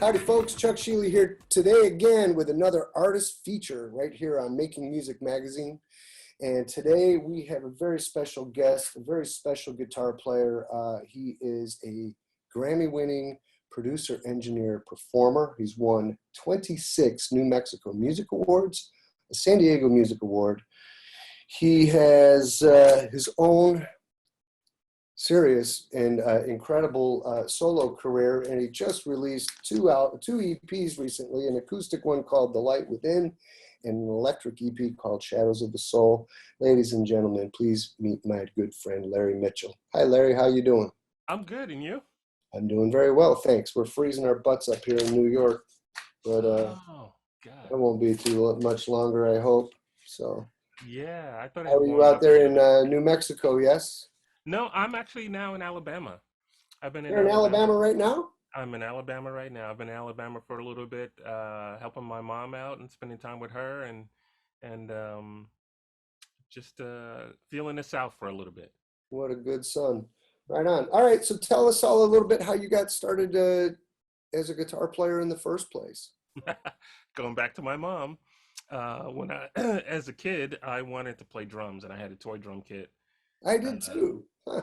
Howdy folks, Chuck Schiele here today again with another artist feature right here on Making Music Magazine. And today we have a very special guest, a very special guitar player. He is a Grammy-winning producer, engineer, performer. He's won 26 New Mexico Music Awards, a San Diego Music Award. He has his own serious and incredible solo career, and he just released two EPs recently, an acoustic one called The Light Within and an electric EP called Shadows of the Soul. Ladies and gentlemen, please meet my good friend Larry Mitchell. Hi Larry, how you doing? I'm good, and you? I'm doing very well, thanks. We're freezing our butts up here in New York, but Oh God. it won't be too much longer, I hope. So Yeah, I thought it how had are you warmed out up there here. in New Mexico? Yes, No, I'm actually now in Alabama. I've been in you're in Alabama. Alabama right now. I'm in Alabama right now. I've been in Alabama for a little bit, helping my mom out and spending time with her, and just feeling the South for a little bit. What a good son. Right on. All right, so tell us all a little bit how you got started as a guitar player in the first place. Going back to my mom, when I, as a kid, I wanted to play drums, and I had a toy drum kit. I Uh, did too. Huh.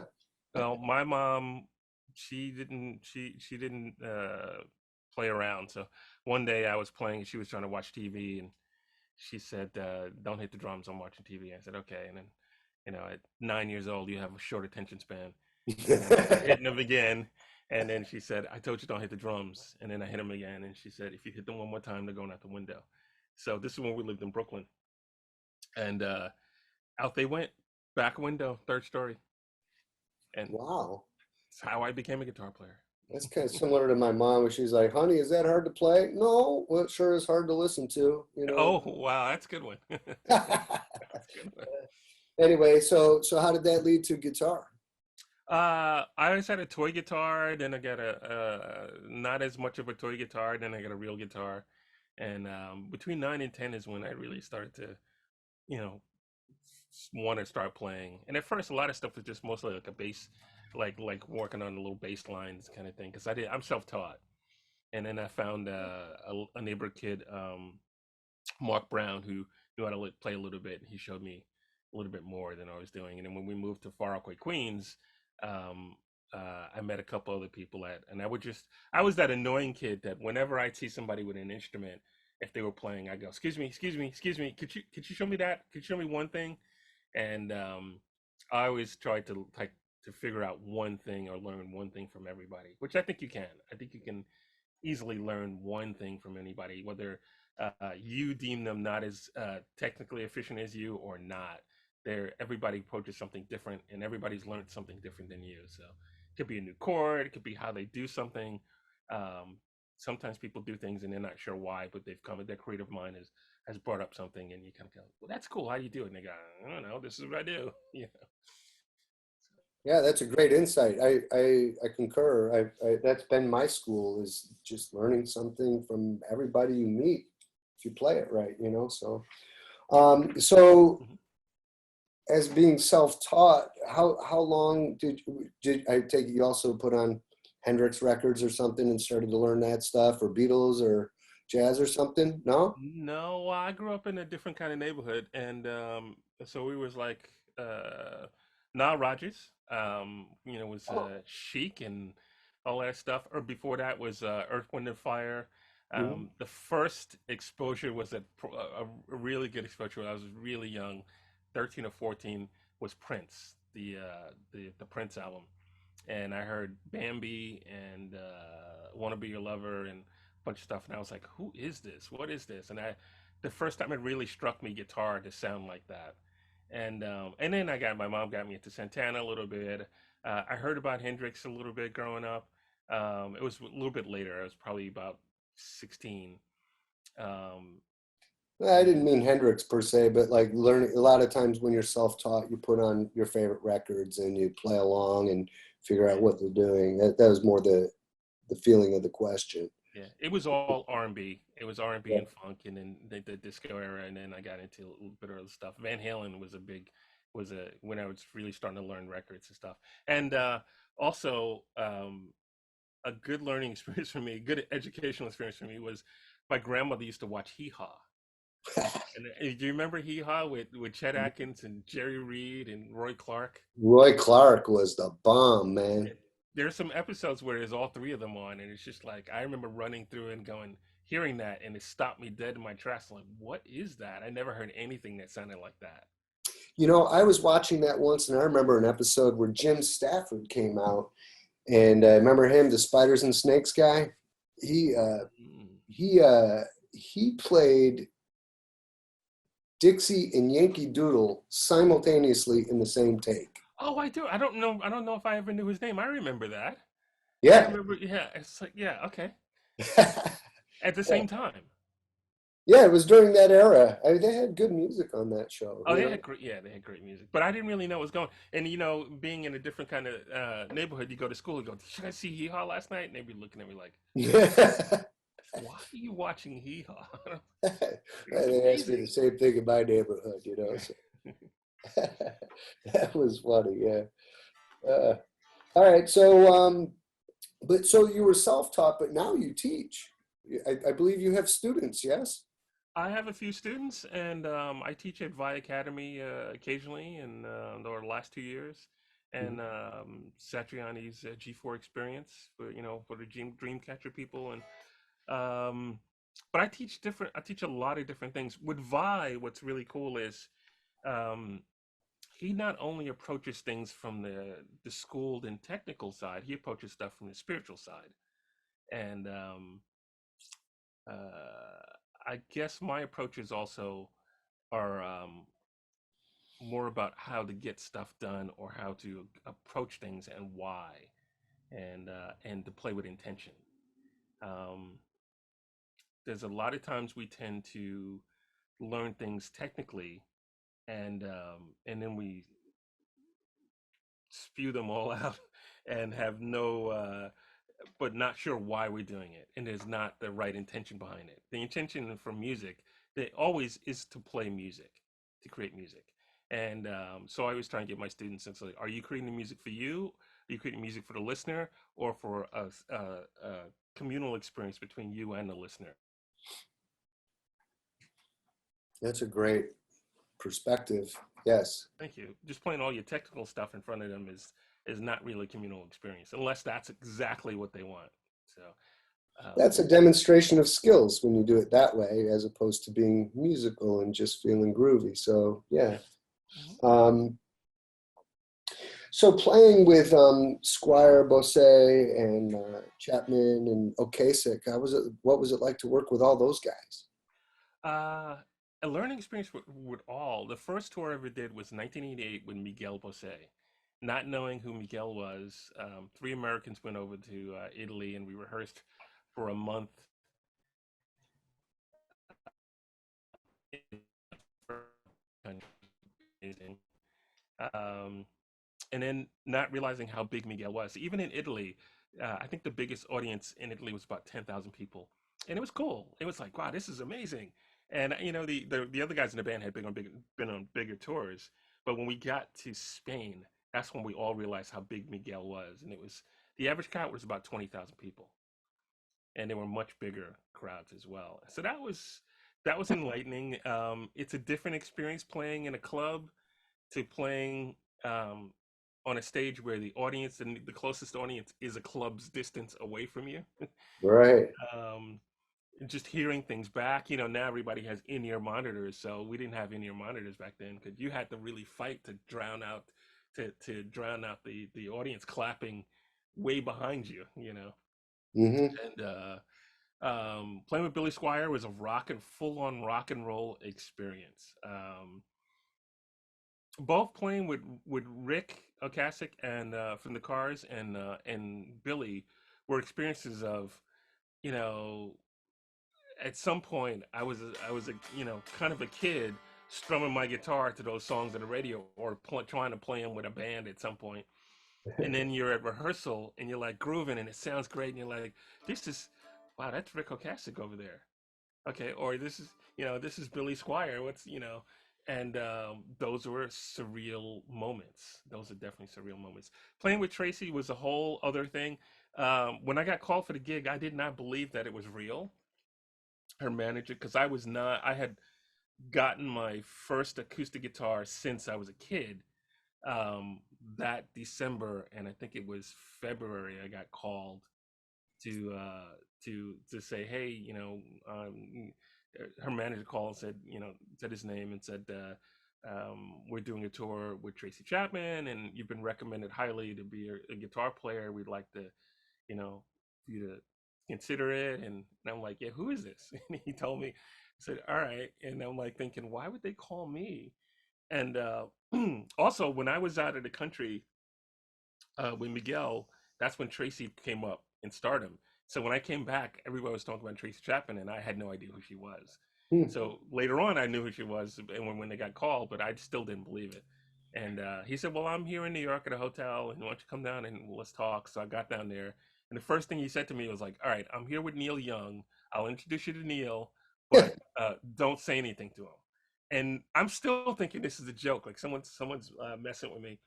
well, my mom, she didn't play around. So one day I was playing, she was trying to watch TV, and she said, "Don't hit the drums. I'm watching TV." I said, "Okay." And then, at 9 years old, you have a short attention span. And then I started hitting them again. And then she said, "I told you don't hit the drums." And then I hit them again. And she said, "If you hit them one more time, they're going out the window." So this is when we lived in Brooklyn. And out they went, back window, third story. And Wow. that's how I became a guitar player. That's kind of similar to my mom where she's like, honey, is that hard to play? No, well, it sure is hard to listen to, you know. Oh, wow. That's a good one. That's a good one. Anyway, so how did that lead to guitar? I always had a toy guitar, then I got a not as much of a toy guitar, then I got a real guitar, and between 9 and 10 is when I really started to, you know, want to start playing. And at first, a lot of stuff was just mostly like a bass, like working on the little bass lines kind of thing, because I'm self-taught, and then I found a neighbor kid, Mark Brown, who knew how to play a little bit, and he showed me a little bit more than I was doing. And then when we moved to Far Rockaway, Queens, um, I met a couple other people and I was that annoying kid that whenever I'd see somebody with an instrument, if they were playing, I go, "Excuse me, excuse me, excuse me. Could you show me that? Could you show me one thing?" And I always tried to figure out one thing or learn one thing from everybody, which I think you can. I think you can easily learn one thing from anybody, whether you deem them not as technically efficient as you or not. Everybody approaches something different, and everybody's learned something different than you. So it could be a new chord, it could be how they do something. Um, Sometimes people do things and they're not sure why, but their creative mind has brought up something, and you kind of go, "Well, that's cool. How do you do it?" And they go, "I don't know. This is what I do." Yeah, that's a great insight. I concur. That's been my school, is just learning something from everybody you meet if you play it right, you know. So Mhm. as being self-taught, how long did I take it you also put on Hendrix records or something and started to learn that stuff, or Beatles or jazz or something? No? No, well, I grew up in a different kind of neighborhood, and so we was like Nile Rodgers, was Oh. chic and all that stuff. Or before that was Earth, Wind and Fire. Mhm. The first exposure was a really good exposure when I was really young, 13 or 14, was Prince, the Prince album, and I heard Bambi and "Wanna Be Your Lover" and a bunch of stuff, and I was like, "Who is this? What is this?" And the first time it really struck me guitar to sound like that, and then my mom got me into Santana a little bit. I heard about Hendrix a little bit growing up. It was a little bit later. I was probably about 16. Um, Well, I and didn't mean Hendrix per se, but like learning a lot of times when you're self-taught, you put on your favorite records and you play along and figure out yeah, what they're doing. That was more the feeling of the question. yeah, it was all R&B. It was R&B Yeah. and funk, and then the disco era, and then I got into a little bit of other stuff. Van Halen was a when I was really starting to learn records and stuff. And also, a good learning experience for me, good educational experience for me was my grandmother used to watch Hee Haw. And do you remember Hee Haw with Chet Atkins and Jerry Reed and Roy Clark? Roy Clark was the bomb, man. There's some episodes where there's all three of them on, and it's just like I remember running through and going, hearing that, and it stopped me dead in my tracks. Like, what is that? I never heard anything that sounded like that. You know, I was watching that once, and I remember an episode where Jim Stafford came out, and I remember him, the Spiders and Snakes guy. He uh, Mm. he uh, he played Dixie and Yankee Doodle simultaneously in the same take. Oh, I do. I don't know. I don't know if I ever knew his name. I remember that. I Yeah. remember. Yeah, it's like yeah, okay. Yeah, At the same time. it was during that era. They had good music on that show, Oh, you they know. had great. Yeah, they had great music, but I didn't really know what was going. And being in a different kind of neighborhood, you go to school and go, "Should I see Hee Haw last night?" And they'd be looking at me like, "Why are you watching Hee Haw? It's They asked me the amazing." same thing in my neighborhood, you know. So that was funny, yeah. Uh, all right, so but so you were self-taught, but now you teach. I believe you have students, yes? I have a few students, and I teach at Vi Academy occasionally, and the last 2 years, Mhm. and Satriani's G4 experience for the Dreamcatcher people, and um, but I teach different. I teach a lot of different things. With Vi, what's really cool is um, he not only approaches things from the schooled and technical side, he approaches stuff from the spiritual side, and I guess my approaches also are more about how to get stuff done or how to approach things and why, and to play with intention. Um, there's a lot of times we tend to learn things technically, and then we spew them all out and have no but not sure why we're doing it, and there's not the right intention behind it. The intention for music, that always is to play music, to create music. And so I was trying to get my students, and so are you creating the music for you, are you creating music for the listener, or for a communal experience between you and the listener? That's a great perspective. Yes. Thank you. Just playing all your technical stuff in front of them is not really a communal experience unless that's exactly what they want. So That's a demonstration of skills when you do it that way, as opposed to being musical and just feeling groovy. So, yeah. yeah. Mhm. Um, so playing with Squire Bosse and Chapman and Okasik, how was it? What was it like to work with all those guys? Uh, a learning experience with all. The first tour I ever did was 1988 with Miguel Bosé. Not knowing who Miguel was, three Americans went over to Italy and we rehearsed for a month. Um, and then not realizing how big Miguel was. Even in Italy, I think the biggest audience in Italy was about 10,000 people, and it was cool. It was like, wow, this is amazing. And the other guys in the band had been on bigger tours, but when we got to Spain, that's when we all realized how big Miguel was, and it was the average count was about 20,000 people, and they were much bigger crowds as well. So that was enlightening. It's a different experience playing in a club to playing um, on a stage where the audience and the closest audience is a club's distance away from you. Right. um, just hearing things back, now everybody has in-ear monitors, so we didn't have in-ear monitors back then because you had to really fight to drown out the audience clapping way behind you. Hmm. And playing with Billy Squire was a full-on rock and roll experience. Both playing with Rick Ocasek and from the Cars and Billy were experiences of you know at some point I was a kind of a kid strumming my guitar to those songs on the radio or trying to play them with a band at some point, and then you're at rehearsal and you're like grooving and it sounds great and you're like, this is wow, that's Rick Ocasek over there. Okay, or this is Billy Squire. What's And those were surreal moments. Those are definitely surreal moments. Playing with Tracy was a whole other thing. When I got called for the gig, I did not believe that it was real. Her manager, because I was not, I had gotten my first acoustic guitar since I was a kid. Um, that December, and I think it was February, I got called to to say, hey, her manager called and said, said his name and said, we're doing a tour with Tracy Chapman, and you've been recommended highly to be a guitar player. We'd like to, you to consider it. And I'm like, yeah, who is this? And he told me. I said, all right. And I'm like thinking, why would they call me? And also, when I was out of the country with Miguel, that's when Tracy came up in stardom. So when I came back, everybody was talking about Tracy Chapman, and I had no idea who she was. Hmm. So later on, I knew who she was, and when they got called, but I still didn't believe it. And he said, "Well, I'm here in New York at a hotel, and why don't you come down and let's talk?" So I got down there, and the first thing he said to me was like, "All right, I'm here with Neil Young. I'll introduce you to Neil, but don't say anything to him." And I'm still thinking this is a joke, like someone's messing with me.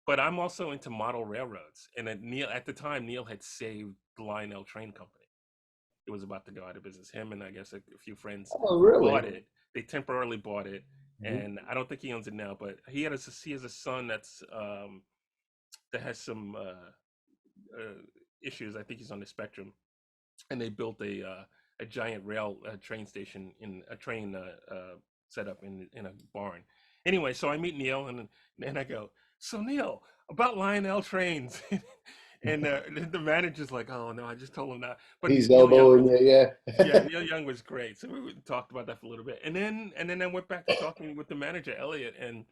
But I'm also into model railroads, and at the time Neil had saved the Lionel Train Company. It was about to go out of business. Him and I guess a few friends Oh, really? bought it. They temporarily bought it, Mhm. and I don't think he owns it now. But he has a son that has some issues. I think he's on the spectrum, and they built a giant rail train station in a train setup in a barn. Anyway, so I meet Neil, and I go, so Neil, about Lionel trains. And the manager's like, oh no, I just told him that. But He's Neil Young elbowing was, you, yeah, yeah. Neil Young was great. So we talked about that for a little bit, and then I went back to talking with the manager Elliot, and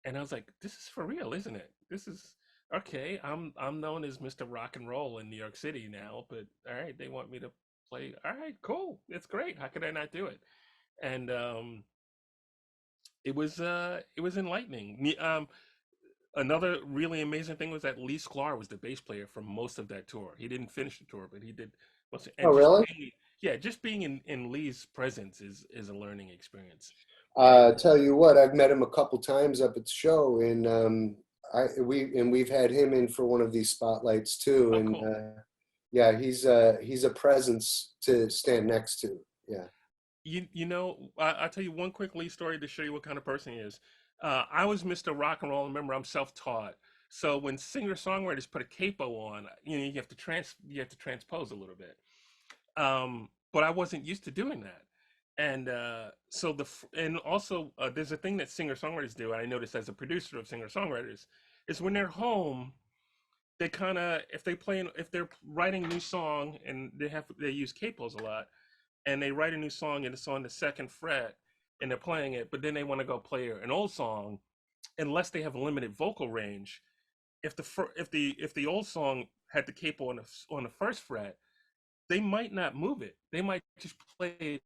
I was like, this is for real, isn't it? This is okay. I'm known as Mr. Rock and Roll in New York City now, but all right, they want me to play. All right, cool. It's great. How could I not do it? And it was enlightening. Another really amazing thing was that Lee Sklar was the bass player for most of that tour. He didn't finish the tour, but he did most. Oh, And really? just being in Lee's presence is a learning experience. And Tell you what, I've met him a couple times up at the show, and we've had him in for one of these spotlights too, oh, and cool. yeah, he's a presence to stand next to. Yeah. I'll tell you one quick Lee story to show you what kind of person he is. I was Mr. Rock and Roll. Remember, I'm self-taught. So when singer-songwriters put a capo on, you have to transpose a little bit. But I wasn't used to doing that. And and also there's a thing that singer-songwriters do. I noticed as a producer of singer-songwriters is when they're home, they kind of if they're writing a new song and they use capos a lot and they write a new song and it's on the second fret and they're playing it, but then they want to go play an old song, unless they have a limited vocal range. If the old song had the capo on the first fret, they might not move it. They might just play it.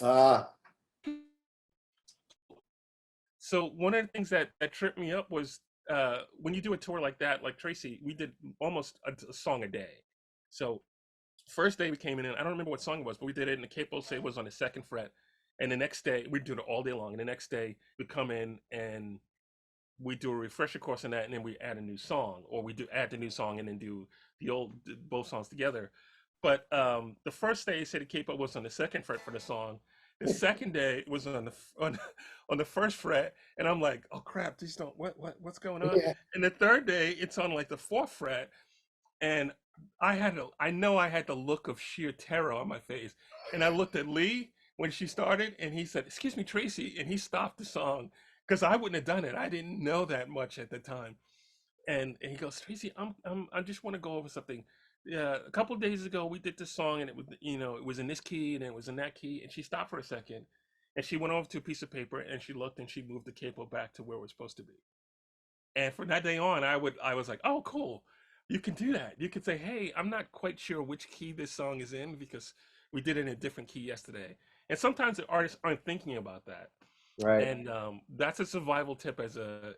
Ah, So one of the things that tripped me up was when you do a tour like that, like Tracy, we did almost a song a day. So first day we came in, and I don't remember what song it was, but we did it, and the capo say was on the second fret. And the next day we do it all day long. And the next day we come in and we do a refresher course on that, and then we add a new song, or we do add the new song and then do both songs together. But the first day, said the capo was on the second fret for the song. The second day it was on the first fret, and I'm like, oh crap, these don't what's going on? yeah. And the third day it's on like the fourth fret, and I know I had the look of sheer terror on my face, and I looked at Lee when she started, and he said, "Excuse me, Tracy," and he stopped the song because I wouldn't have done it. I didn't know that much at the time, and he goes, "Tracy, I just want to go over something. Yeah, a couple of days ago we did this song, and it was it was in this key and it was in that key," and she stopped for a second, and she went over to a piece of paper and she looked and she moved the capo back to where it was supposed to be. And from that day on, I was like, oh, cool. You can do that. You can say, hey, I'm not quite sure which key this song is in because we did it in a different key yesterday. And sometimes the artists aren't thinking about that. Right. And that's a survival tip as a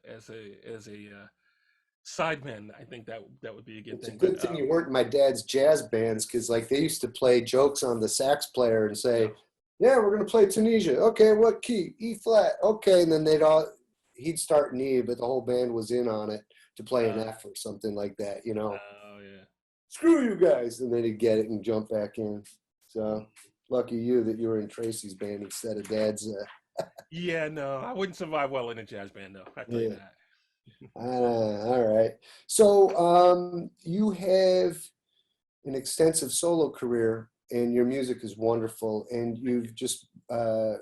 sideman. I think that would be a good It's a thing. But good thing you weren't in my dad's jazz bands, because like they used to play jokes on the sax player and yeah, say, Yeah, we're gonna play Tunisia. Okay, what key? E flat. Okay, and then he'd start in E, but the whole band was in on it to play an Uh, F or something like that, you know. oh yeah. Screw you guys, and then he'd get it and jump back in. Mm. So lucky you that you were in Tracy's band instead of Dad's. Yeah, no, I wouldn't survive well in a jazz band though. I tell you Yeah. that. All right. So you have an extensive solo career, and your music is wonderful. And you've just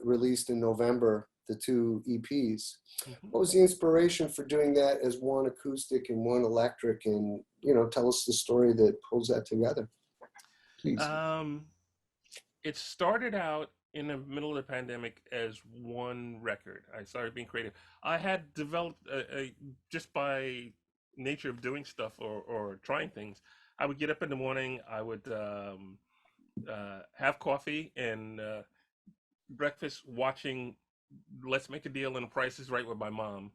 released in November the two EPs. Mhm. What was the inspiration for doing that as one acoustic and one electric? And tell us the story that pulls that together, please. Um, it started out in the middle of the pandemic as one record. I started being creative. I had developed just by nature of doing stuff or trying things. I would get up in the morning. I would have coffee and breakfast, watching Let's Make a Deal and Price is Right with my mom,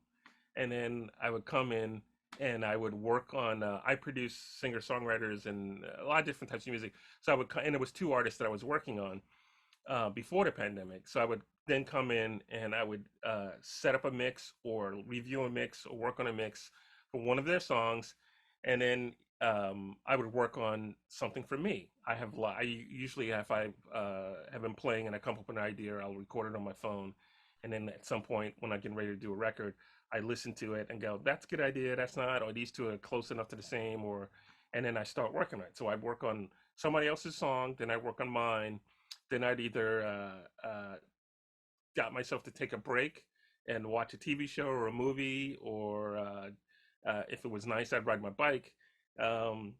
and then I would come in and I would work on. I produce singer songwriters and a lot of different types of music. So I would, and it was two artists that I was working on before the pandemic. So I would then come in and I would set up a mix or review a mix or work on a mix for one of their songs, and then I would work on something for me. I usually if I have been playing and I come up with an idea, I'll record it on my phone, and then at some point when I get ready to do a record, I listen to it and go, "That's a good idea. That's not," or "These two are close enough to the same," or, and then I start working on it. So I'd work on somebody else's song, then I work on mine, then I'd either got myself to take a break and watch a TV show or a movie, or if it was nice, I'd ride my bike, um,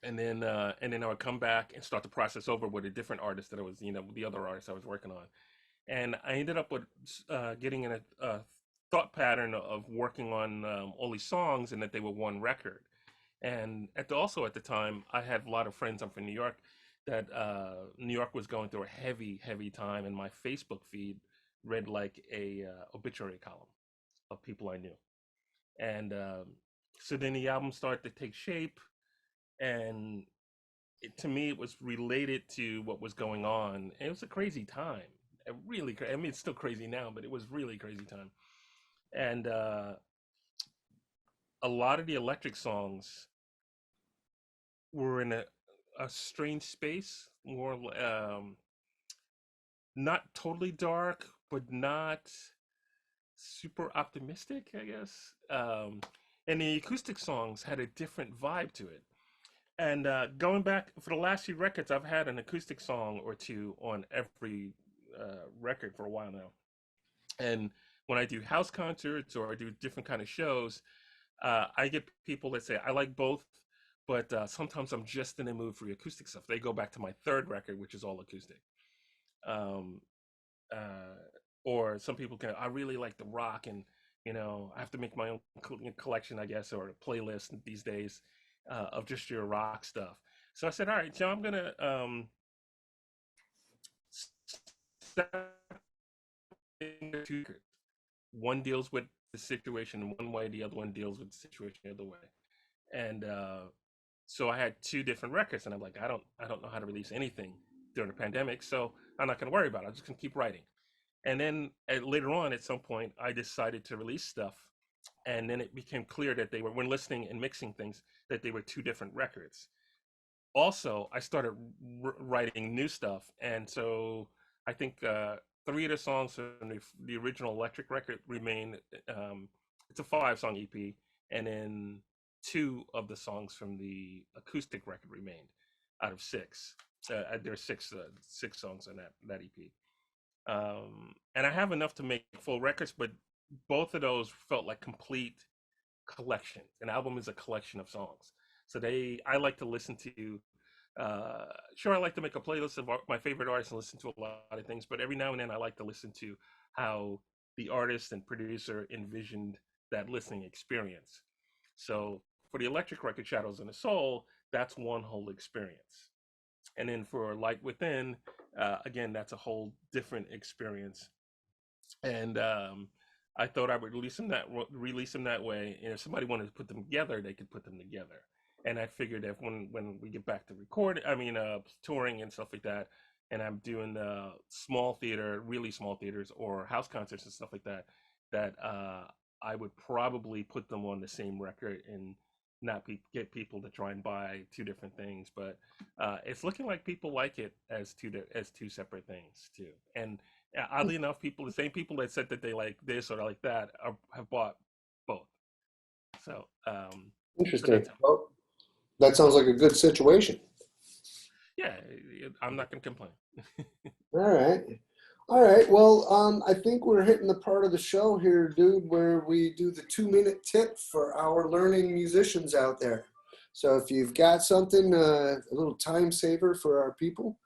and then I would come back and start the process over with a different artist that I was, the other artist I was working on, and I ended up with getting in a thought pattern of working on all these songs and that they were one record. And also at the time, I had a lot of friends. I'm from New York. That New York was going through a heavy, heavy time, and my Facebook feed read like a obituary column of people I knew. And so then the album started to take shape, and to me, it was related to what was going on. And it was a crazy time, a really. I mean, it's still crazy now, but it was really crazy time. And a lot of the electric songs were in a strange space, more not totally dark, but not super optimistic, I guess. And the acoustic songs had a different vibe to it. And going back for the last few records, I've had an acoustic song or two on every record for a while now. And when I do house concerts or I do different kind of shows, I get people that say I like both, but sometimes I'm just in the mood for the acoustic stuff. They go back to my third record, which is all acoustic. Um, uh, or some people can. I really like the rock, and I have to make my own collection, I guess, or a playlist these days of just your rock stuff. So I said, all right, so I'm gonna two. One deals with the situation in one way, the other one deals with the situation the other way. And so I had two different records, and I'm like, I don't know how to release anything during the pandemic, so I'm not going to worry about it. I'm just going to keep writing. And then later on, at some point, I decided to release stuff, and then it became clear that they were, when listening and mixing things, that they were two different records. Also, I started writing new stuff, and so I think three of the songs from the original Electric record remain. It's a five-song EP, and then two of the songs from the acoustic record remained out of six. There's six songs on that EP, and I have enough to make full records, but both of those felt like complete collection. An album is a collection of songs. So I like to listen to. Sure, I like to make a playlist of my favorite artists and listen to a lot of things, but every now and then I like to listen to how the artist and producer envisioned that listening experience. So for the electric record, Shadows in the Soul, that's one whole experience. And then for Light Within, again, that's a whole different experience. And I thought I would release them that way. And if somebody wanted to put them together, they could put them together. And I figured that when we get back to touring and stuff like that, and I'm doing small theater, really small theaters, or house concerts and stuff like that, that I would probably put them on the same record and not get people to try and buy two different things. But it's looking like people like it as two separate things too. And oddly enough, the same people that said that they like this or like that, have bought both. So, so Interesting. that's how. Well, that sounds like a good situation. Yeah, I'm not gonna complain. All right. All right. Well, I think we're hitting the part of the show here, dude, where we do the 2-minute tip for our learning musicians out there. So if you've got something, a little time saver for our people,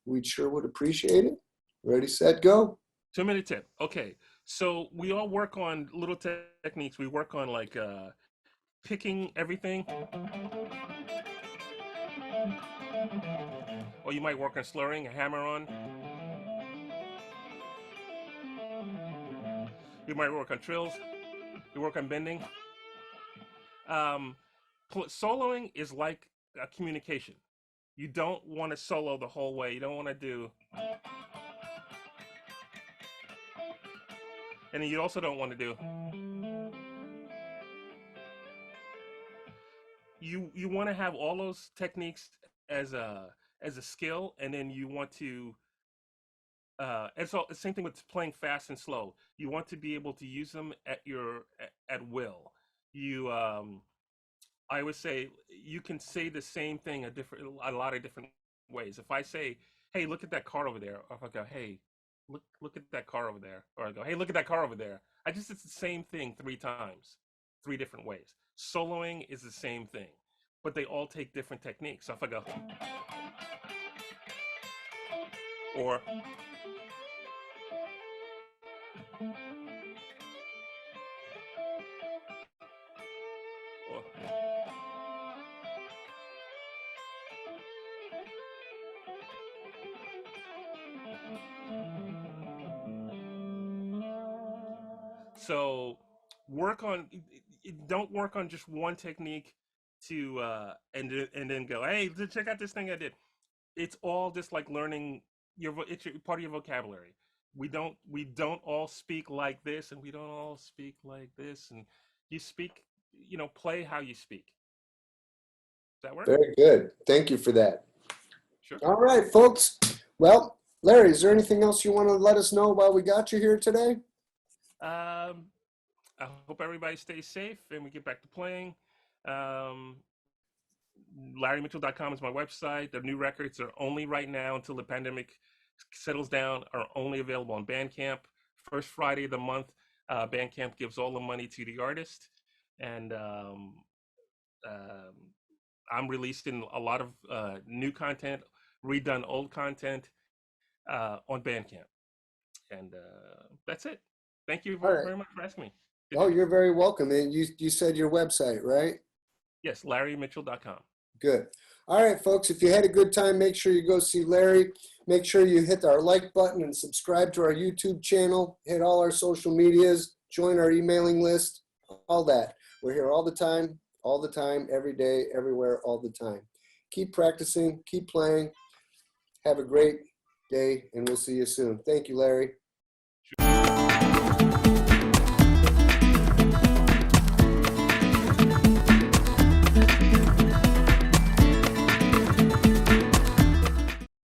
we sure would appreciate it. Ready, set, go. 2 minute tip. Okay, so we all work on little techniques. We work on like picking everything, or you might work on slurring, a hammer on. You might work on trills. You work on bending. Um, Soloing is like a communication. You don't want to solo the whole way. You don't want to do, and then you also don't want to do. You want to have all those techniques as a skill, and then you want to. And so the same thing with playing fast and slow. You want to be able to use them at will. You I would say you can say the same thing a lot of different ways. If I say, "Hey, look at that car over there," or if I go, "Hey, look at that car over there," or I go, "Hey, look at that car over there," it's the same thing 3 times, 3 different ways. Soloing is the same thing, but they all take different techniques. So if I go, or so work on don't work on just one technique to and then go, hey, check out this thing I did. It's all just like learning it's part of your vocabulary. We don't all speak like this, and we don't all speak like this, and you speak, play how you speak. Does that work? Very good. Thank you for that. Sure. All right, folks. Well, Larry, is there anything else you want to let us know while we got you here today? um I hope everybody stays safe and we get back to playing. um LarryMitchell.com is my website. The new records are only right now until the pandemic settles down, are only available on Bandcamp. First Friday of the month, Bandcamp gives all the money to the artist. And um, I'm releasing a lot of new content, redone old content on Bandcamp. And that's it. Thank you All right. very much for asking me. Oh, you're very welcome. And you said your website, right? Yes, LarryMitchell.com. Good. All right, folks, if you had a good time, make sure you go see Larry. Make sure you hit our like button and subscribe to our YouTube channel. Hit all our social medias. Join our emailing list. All that. We're here all the time, every day, everywhere, all the time. Keep practicing. Keep playing. Have a great day, and we'll see you soon. Thank you, Larry.